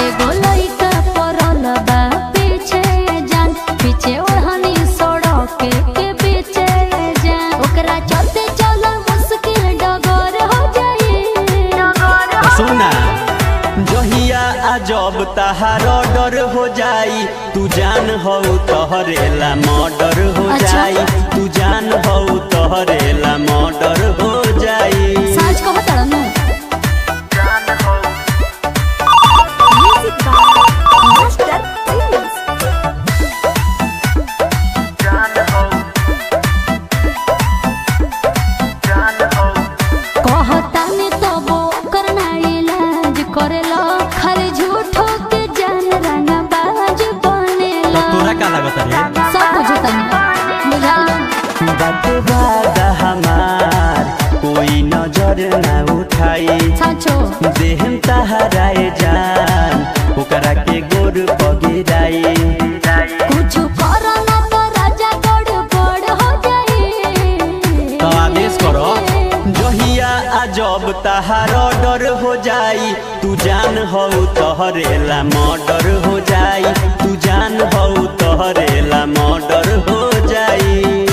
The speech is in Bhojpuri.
एगो लइका परल बा पीछे जान पीछे ओढ़नी सड़क के पीछे जान ओकरा चलते चल मुश्किल डगर हो जाई। सुना जहिया अजब तहार डर हो जाई तू जान हो तोहरेला मर्डर हो जाई तू जान हो तोहरेला मर्डर हो जाई। साज कहत रहनु कहतानी तबो करना इलाज करेला खाली झूठो के जान रंगा बाज बनेला। तोरा का लागत रे सब बुझतानी बुझालो बात बात हमार कोई नजर ना उठाई साचो देहन तहराए जान ओकरा के गोर पगिराई। कुछ करना तो राजा गड़बड़ हो जाई। तो आदेश करो जहिया अजब तहार डर हो जाई तू जान हो तोहरेला मर्डर हो जाई तू जान हो तोहरेला मर्डर हो जाई।